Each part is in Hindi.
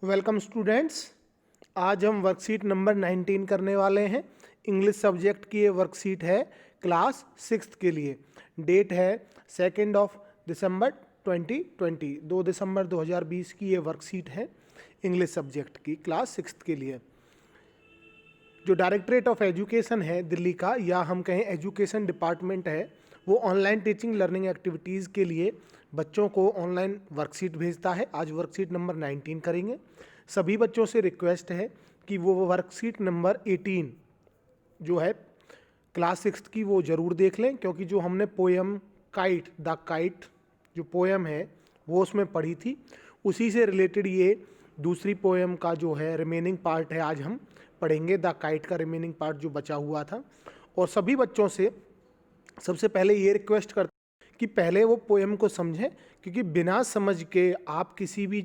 Welcome students. आज हम वर्कशीट नंबर 19 करने वाले हैं। इंग्लिश सब्जेक्ट की ये वर्कशीट है क्लास 6 के लिए। डेट है 2 दिसंबर 2020, 2 दिसंबर 2020 की ये वर्कशीट है इंग्लिश सब्जेक्ट की क्लास 6 के लिए। जो डायरेक्टरेट ऑफ एजुकेशन है दिल्ली का, या हम कहें एजुकेशन डिपार्टमेंट है, वो ऑनलाइन टीचिंग लर्निंग एक्टिविटीज़ के लिए बच्चों को ऑनलाइन वर्कशीट भेजता है। आज वर्कशीट नंबर 19 करेंगे। सभी बच्चों से रिक्वेस्ट है कि वो वर्कशीट नंबर 18 जो है क्लास 6 की वो ज़रूर देख लें, क्योंकि जो हमने पोएम काइट द काइट जो पोएम है वो उसमें पढ़ी थी, उसी से रिलेटेड ये दूसरी पोएम का जो है रिमेनिंग पार्ट है, आज हम पढ़ेंगे। द काइट का रिमेनिंग पार्ट जो बचा हुआ था। और सभी बच्चों से सबसे पहले ये रिक्वेस्ट करते हैं कि पहले वो पोएम को समझें, क्योंकि बिना समझ के आप किसी भी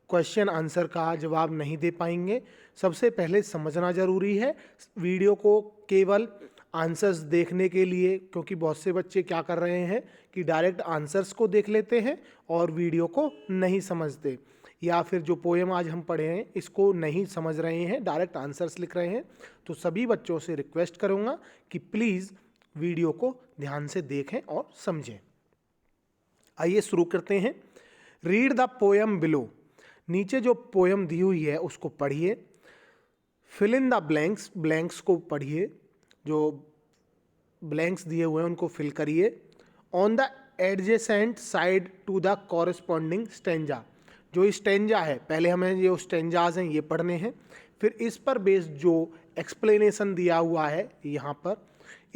क्वेश्चन आंसर का जवाब नहीं दे पाएंगे। सबसे पहले समझना ज़रूरी है। वीडियो को केवल आंसर्स देखने के लिए, क्योंकि बहुत से बच्चे क्या कर रहे हैं कि डायरेक्ट आंसर्स को देख लेते हैं और वीडियो को नहीं समझते, या फिर जो पोएम आज हम पढ़े हैं इसको नहीं समझ रहे हैं, डायरेक्ट आंसर्स लिख रहे हैं। तो सभी बच्चों से रिक्वेस्ट करूँगा कि प्लीज़ वीडियो को ध्यान से देखें और समझें। आइए शुरू करते हैं। Read the poem below. नीचे जो पोएम दी हुई है उसको पढ़िए। Fill in the blanks, blanks को पढ़िए, जो ब्लैंक्स दिए हुए हैं उनको फिल करिए। On the adjacent side to the corresponding stanza. जो स्टेंजा है, पहले हमें जो स्टेंजाज हैं ये पढ़ने हैं, फिर इस पर बेस्ड जो एक्सप्लेनेशन दिया हुआ है यहाँ पर,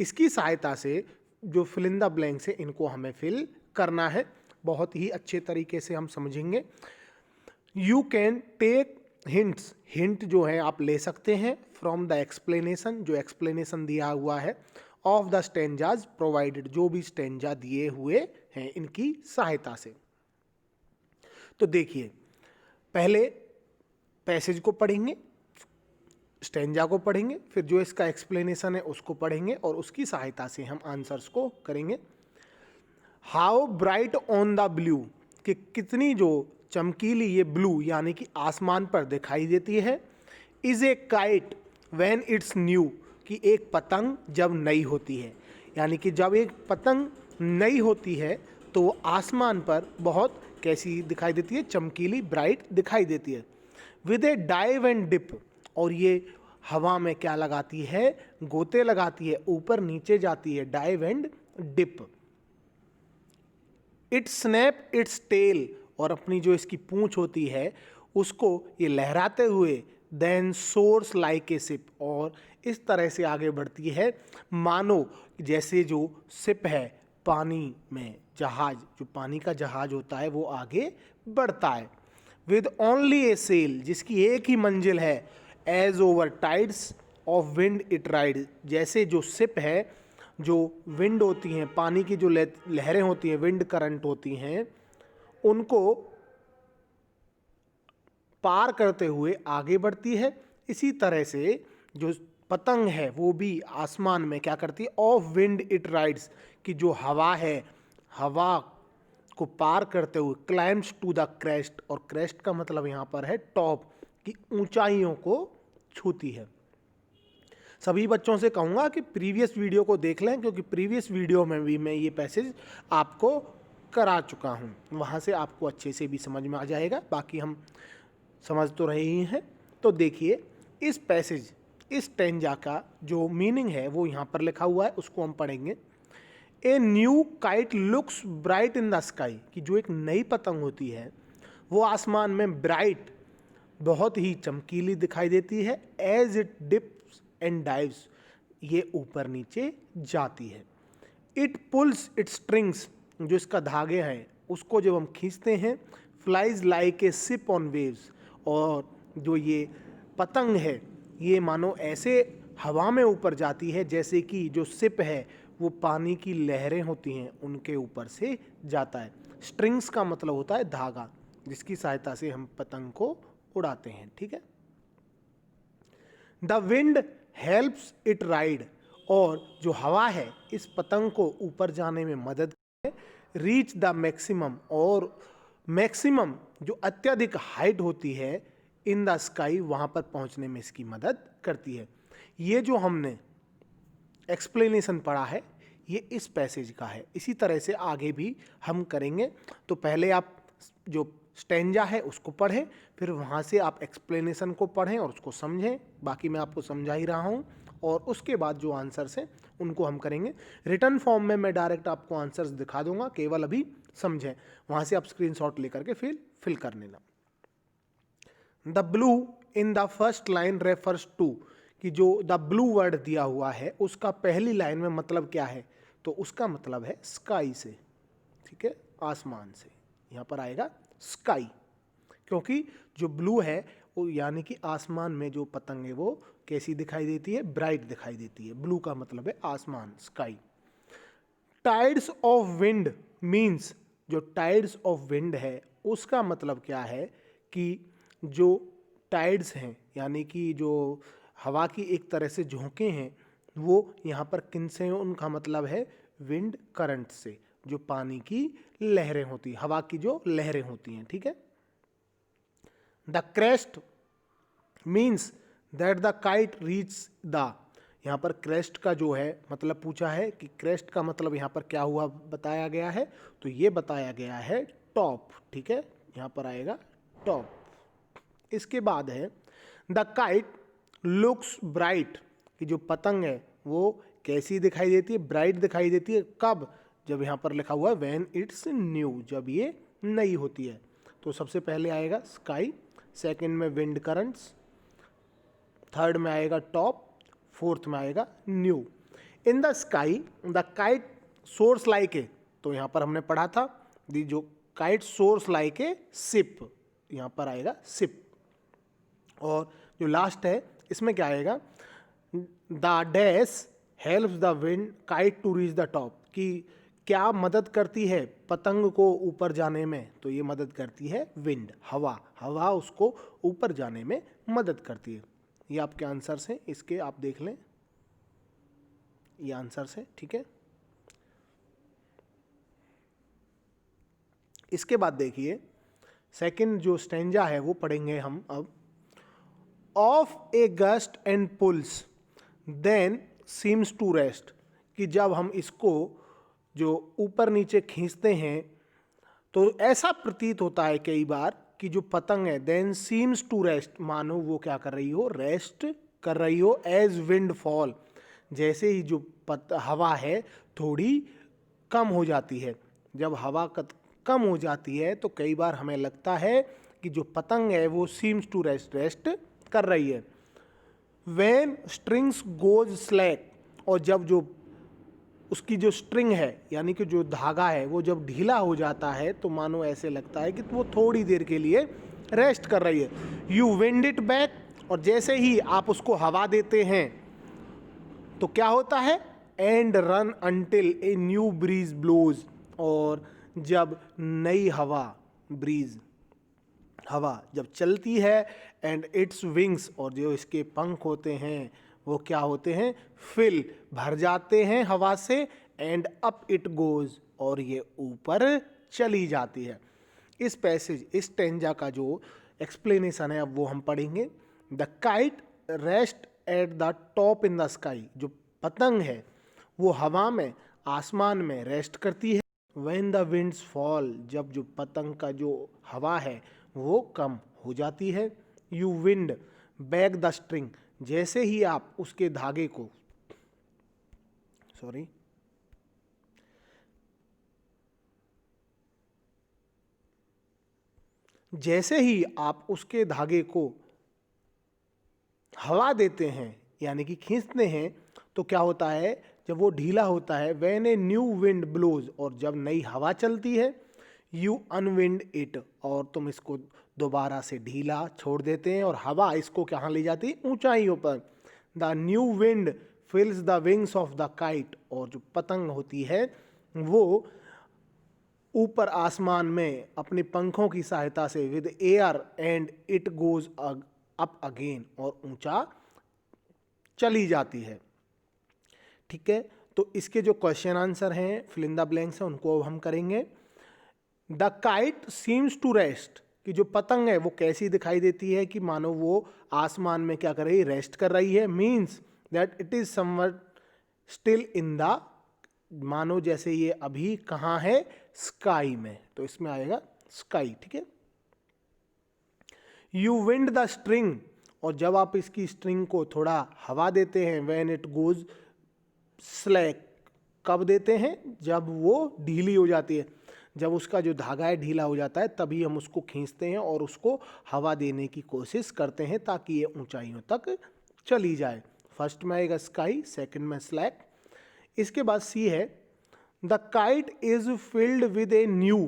इसकी सहायता से जो फिल इन द ब्लैंक्स है इनको हमें फिल करना है। बहुत ही अच्छे तरीके से हम समझेंगे। You can take hints, hint जो है आप ले सकते हैं फ्रॉम द एक्सप्लेनेशन, जो एक्सप्लेनेशन दिया हुआ है, ऑफ द स्टेंजाज प्रोवाइडेड, जो भी स्टेंजा दिए हुए हैं इनकी सहायता से। तो देखिए, पहले पैसेज को पढ़ेंगे, स्टेंजा को पढ़ेंगे, फिर जो इसका एक्सप्लेनेशन है उसको पढ़ेंगे और उसकी सहायता से हम आंसर्स को करेंगे। How bright on the blue, कि कितनी जो चमकीली ये ब्लू यानी कि आसमान पर दिखाई देती है। Is a kite when it's new, कि एक पतंग जब नई होती है, यानी कि जब एक पतंग नई होती है तो वो आसमान पर बहुत कैसी दिखाई देती है, चमकीली, ब्राइट दिखाई देती है। With a dive and dip, और ये हवा में क्या लगाती है, गोते लगाती है, ऊपर नीचे जाती है, dive and dip. It snap its tail, और अपनी जो इसकी पूंछ होती है उसको ये लहराते हुए, then soars like a ship, और इस तरह से आगे बढ़ती है मानो जैसे जो शिप है पानी में, जहाज, जो पानी का जहाज होता है वो आगे बढ़ता है। विद ओनली ए सेल, जिसकी एक ही मंजिल है, as over tides of wind it ride, जैसे जो शिप है, जो विंड होती हैं, पानी की जो लहरें होती हैं, विंड करंट होती हैं, उनको पार करते हुए आगे बढ़ती है। इसी तरह से जो पतंग है वो भी आसमान में क्या करती है, ऑफ विंड इट राइड्स, कि जो हवा है, हवा को पार करते हुए, क्लाइम्स टू द क्रेस्ट, और क्रेस्ट का मतलब यहाँ पर है टॉप, की ऊंचाइयों को छूती है। सभी बच्चों से कहूँगा कि प्रीवियस वीडियो को देख लें, क्योंकि प्रीवियस वीडियो में भी मैं ये पैसेज आपको करा चुका हूँ, वहाँ से आपको अच्छे से भी समझ में आ जाएगा। बाकी हम समझ तो रहे ही हैं। तो देखिए, इस पैसेज, इस स्टेंजा का जो मीनिंग है वो यहाँ पर लिखा हुआ है, उसको हम पढ़ेंगे। A new kite looks bright in the sky, कि जो एक नई पतंग होती है वो आसमान में ब्राइट, बहुत ही चमकीली दिखाई देती है। As it dips and dives, ये ऊपर नीचे जाती है। इट पुल्स इट स्ट्रिंग्स, जो इसका धागे हैं उसको जब हम खींचते हैं, flies like a ship on waves, और जो ये पतंग है ये मानो ऐसे हवा में ऊपर जाती है जैसे कि जो शिप है वो पानी की लहरें होती हैं उनके ऊपर से जाता है। स्ट्रिंग्स का मतलब होता है धागा, जिसकी सहायता से हम पतंग को उड़ाते हैं, ठीक है। The wind helps it ride, और जो हवा है इस पतंग को ऊपर जाने में मदद है। रीच द मैक्सिमम, और मैक्सिमम जो अत्यधिक हाइट होती है इन द स्काई, वहाँ पर पहुँचने में इसकी मदद करती है। ये जो हमने एक्सप्लेनेशन पढ़ा है ये इस पैसेज का है। इसी तरह से आगे भी हम करेंगे। तो पहले आप जो स्टेंजा है उसको पढ़ें, फिर वहाँ से आप एक्सप्लेनेशन को पढ़ें और उसको समझें। बाकी मैं आपको समझा ही रहा हूँ। और उसके बाद जो आंसर्स हैं उनको हम करेंगे रिटर्न फॉर्म में। मैं डायरेक्ट आपको आंसर्स दिखा दूंगा, केवल अभी समझें। वहाँ से आप स्क्रीनशॉट लेकर के फिल कर लेना। The blue in the first line refers to, कि जो द ब्लू वर्ड दिया हुआ है उसका पहली लाइन में मतलब क्या है, तो उसका मतलब है स्काई से, ठीक है, आसमान से। यहाँ पर आएगा स्काई, क्योंकि जो ब्लू है वो यानी कि आसमान में जो पतंग है वो कैसी दिखाई देती है, ब्राइट दिखाई देती है। ब्लू का मतलब है आसमान, sky. Tides of wind means, जो टाइड्स ऑफ विंड है उसका मतलब क्या है कि जो टाइड्स हैं यानी कि जो हवा की एक तरह से झोंके हैं वो यहाँ पर किन से हैं, उनका मतलब है विंड करंट से, जो पानी की लहरें होती हैं, हवा की जो लहरें होती हैं, ठीक है। The crest means that the kite reach the, यहाँ पर क्रेस्ट का जो है मतलब पूछा है कि क्रेस्ट का मतलब यहाँ पर क्या हुआ बताया गया है, तो ये बताया गया है टॉप, ठीक है, यहाँ पर आएगा टॉप। इसके बाद है द काइट लुक्स ब्राइट, कि जो पतंग है वो कैसी दिखाई देती है, ब्राइट दिखाई देती है। कब, जब यहाँ पर लिखा हुआ है व्हेन इट्स न्यू, जब ये नई होती है। तो सबसे पहले आएगा स्काई, सेकंड में विंड करंट्स, थर्ड में आएगा टॉप, फोर्थ में आएगा new. In the sky the kite soars like a, तो यहाँ पर हमने पढ़ा था दी जो kite soars like a ship, यहाँ पर आएगा सिप। और जो लास्ट है इसमें क्या आएगा, the dash helps the wind kite to reach the top, कि क्या मदद करती है पतंग को ऊपर जाने में, तो ये मदद करती है विंड, हवा, हवा उसको ऊपर जाने में मदद करती है। ये आपके आंसर्स हैं, इसके आप देख लें, ये आंसर्स हैं, ठीक है। इसके बाद देखिए सेकंड जो स्टेंजा है वो पढ़ेंगे हम अब। Of a gust and pulls then seems to rest, कि जब हम इसको जो ऊपर नीचे खींचते हैं तो ऐसा प्रतीत होता है कई बार कि जो पतंग है देन सीम्स टू रेस्ट, मानो वो क्या कर रही हो, रेस्ट कर रही हो। एज विंड फॉल, जैसे ही जो हवा है थोड़ी कम हो जाती है, जब हवा कम हो जाती है तो कई बार हमें लगता है कि जो पतंग है वो सीम्स टू रेस्ट, रेस्ट कर रही है। व्हेन स्ट्रिंग्स गोज स्लैक, और जब जो उसकी जो स्ट्रिंग है यानी कि जो धागा है वो जब ढीला हो जाता है तो मानो ऐसे लगता है कि वो थोड़ी देर के लिए रेस्ट कर रही है। यू विंड इट बैक, और जैसे ही आप उसको हवा देते हैं तो क्या होता है, and run until a new breeze blows, और जब नई हवा, ब्रीज हवा जब चलती है, एंड इट्स विंग्स, और जो इसके पंख होते हैं वो क्या होते हैं, फिल, भर जाते हैं हवा से, एंड अप इट गोज, और ये ऊपर चली जाती है। इस पैसेज, इस स्टेंजा का जो एक्सप्लेनेशन है अब वो हम पढ़ेंगे। The kite rest at the top in the sky, जो पतंग है वो हवा में, आसमान में रेस्ट करती है। व्हेन द विंड्स फॉल, जब जो पतंग का जो हवा है वो कम हो जाती है। You wind back the string, जैसे ही आप उसके धागे को, जैसे ही आप उसके धागे को हवा देते हैं यानी कि खींचते हैं तो क्या होता है, जब वो ढीला होता है, when a new wind blows, और जब नई हवा चलती है, यू अनविंड इट, और तुम इसको दोबारा से ढीला छोड़ देते हैं और हवा इसको कहाँ ले जाती है, ऊंचाइयों पर। The new wind फिल्स the wings of the kite, और जो पतंग होती है वो ऊपर आसमान में अपने पंखों की सहायता से with air and it goes up again, और ऊंचा चली जाती है, ठीक है। तो इसके जो क्वेश्चन आंसर हैं, फिल इन द ब्लैंक्स हैं, उनको हम करेंगे। The kite seems to rest, कि जो पतंग है वो कैसी दिखाई देती है, कि मानो वो आसमान में क्या कर रही है, रेस्ट कर रही है, means that it is somewhat still in the, मानो जैसे ये अभी कहाँ है, स्काई में, तो इसमें आएगा स्काई, ठीक है। यू विंड द स्ट्रिंग, और जब आप इसकी स्ट्रिंग को थोड़ा हवा देते हैं, व्हेन इट गोज स्लैक, कब देते हैं, जब वो ढीली हो जाती है, जब उसका जो धागा है ढीला हो जाता है तभी हम उसको खींचते हैं और उसको हवा देने की कोशिश करते हैं ताकि ये ऊंचाइयों तक चली जाए। फर्स्ट में आएगा स्काई, सेकंड में स्लैक। इसके बाद सी है the kite is filled with a new,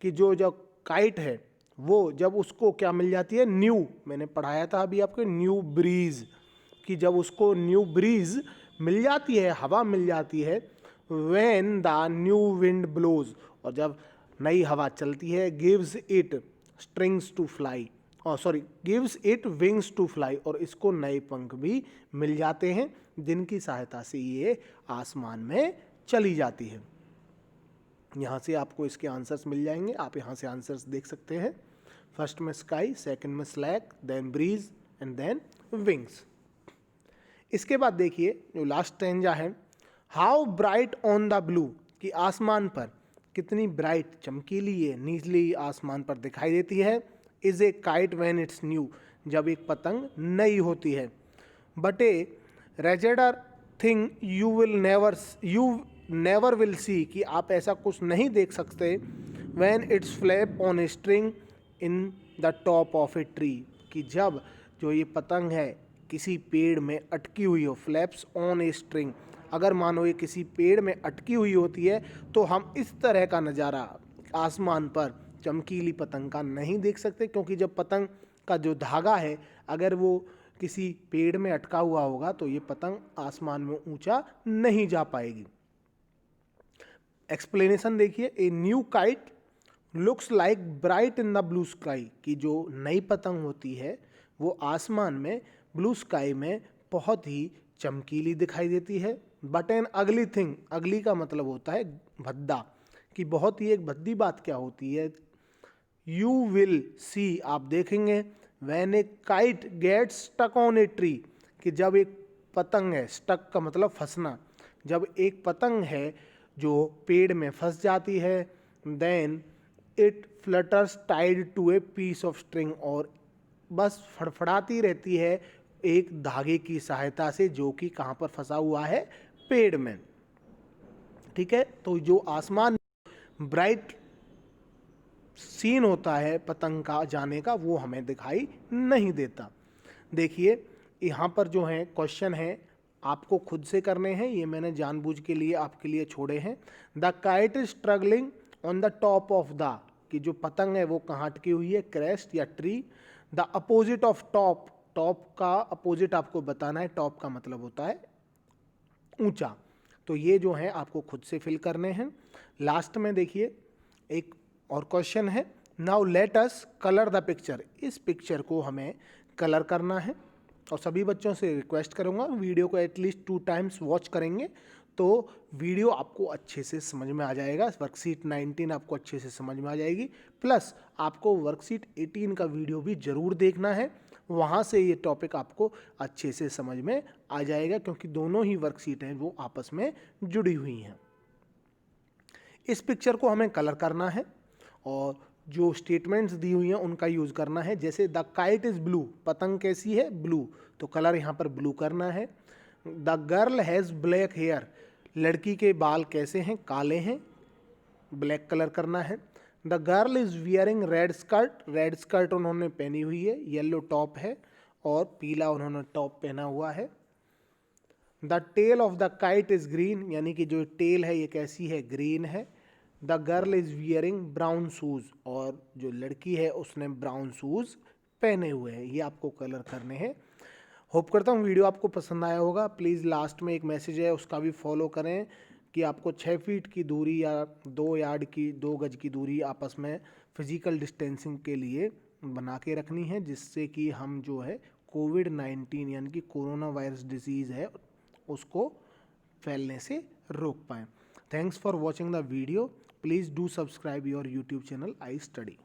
कि जो काइट है वो जब उसको क्या मिल जाती है, न्यू, मैंने पढ़ाया था अभी आपको न्यू ब्रीज, कि जब उसको न्यू ब्रीज मिल जाती है, हवा मिल जाती है, when the new wind blows, और जब नई हवा चलती है, gives it strings to fly, और sorry gives it wings to fly, और इसको नए पंख भी मिल जाते हैं जिनकी सहायता से ये आसमान में चली जाती है। यहाँ से आपको इसके आंसर्स मिल जाएंगे, आप यहाँ से आंसर्स देख सकते हैं। फर्स्ट में स्काई, सेकंड में slack, then breeze and then wings. इसके बाद देखिए जो लास्ट स्टैंजा है, how bright on the blue, कि आसमान पर कितनी ब्राइट, चमकीली ये नीली आसमान पर दिखाई देती है, is a kite when it's new, जब एक पतंग नई होती है, but a raggeder thing you never will see, कि आप ऐसा कुछ नहीं देख सकते, when it's flap on a string in the top of a tree, कि जब जो ये पतंग है किसी पेड़ में अटकी हुई हो, फ्लैप्स ऑन ए स्ट्रिंग, अगर मानो ये किसी पेड़ में अटकी हुई होती है तो हम इस तरह का नज़ारा आसमान पर चमकीली पतंग का नहीं देख सकते, क्योंकि जब पतंग का जो धागा है अगर वो किसी पेड़ में अटका हुआ होगा तो ये पतंग आसमान में ऊंचा नहीं जा पाएगी। एक्सप्लेनेशन देखिए, a new kite looks like bright in the blue sky, कि जो नई पतंग होती है वो आसमान में ब्लू स्काई में बहुत ही चमकीली दिखाई देती है, बट एन अगली थिंग, अगली का मतलब होता है भद्दा, कि बहुत ही एक भद्दी बात क्या होती है, यू विल सी, आप देखेंगे, when a kite gets stuck on a tree, कि जब एक पतंग है, स्टक का मतलब फंसना, जब एक पतंग है जो पेड़ में फंस जाती है, then it flutters tied to a piece of string, और बस फड़फड़ाती रहती है एक धागे की सहायता से जो कि कहाँ पर फंसा हुआ है, पेड़ में, ठीक है। तो जो आसमान ब्राइट सीन होता है पतंग का जाने का वो हमें दिखाई नहीं देता। देखिए यहाँ पर जो है क्वेश्चन है आपको खुद से करने हैं, ये मैंने जानबूझ के लिए आपके लिए छोड़े हैं। The kite is struggling on the top of the, कि जो पतंग है वो कहाँ अटकी हुई है, क्रेस्ट या tree. The opposite of top, top का अपोजिट आपको बताना है, टॉप का मतलब होता है ऊंचा। तो ये जो है आपको खुद से फिल करने हैं। लास्ट में देखिए एक और क्वेश्चन है, now let us colour the picture, इस पिक्चर को हमें कलर करना है। और सभी बच्चों से रिक्वेस्ट करूँगा वीडियो को एटलीस्ट 2 टाइम्स वॉच करेंगे तो वीडियो आपको अच्छे से समझ में आ जाएगा, वर्कशीट 19 आपको अच्छे से समझ में आ जाएगी। प्लस आपको वर्कशीट 18 का वीडियो भी ज़रूर देखना है, वहाँ से ये टॉपिक आपको अच्छे से समझ में आ जाएगा, क्योंकि दोनों ही वर्कशीट हैं वो आपस में जुड़ी हुई हैं। इस पिक्चर को हमें कलर करना है और जो स्टेटमेंट्स दी हुई हैं उनका यूज़ करना है। जैसे द काइट इज़ ब्लू, पतंग कैसी है, ब्लू, तो कलर यहाँ पर ब्लू करना है। The girl has black hair, लड़की के बाल कैसे हैं, काले हैं, ब्लैक कलर करना है। The girl is wearing red skirt, red skirt उन्होंने पहनी हुई है, येलो टॉप है और पीला उन्होंने टॉप पहना हुआ है। The tail of the kite is green, यानी कि जो टेल है ये कैसी है, ग्रीन है। The girl is wearing brown shoes, और जो लड़की है उसने ब्राउन शूज़ पहने हुए हैं। ये आपको कलर करने हैं। होप करता हूँ वीडियो आपको पसंद आया होगा। प्लीज़ लास्ट में एक मैसेज है उसका भी फॉलो करें कि आपको 6 फीट की दूरी या 2 यार्ड की 2 गज की दूरी आपस में फिजिकल डिस्टेंसिंग के लिए बना के रखनी है, जिससे कि हम जो है कोविड-19 यानी कि कोरोना वायरस डिजीज़ है उसको फैलने से रोक पाएँ। Thanks for watching the video. Please do subscribe your YouTube channel iStudy.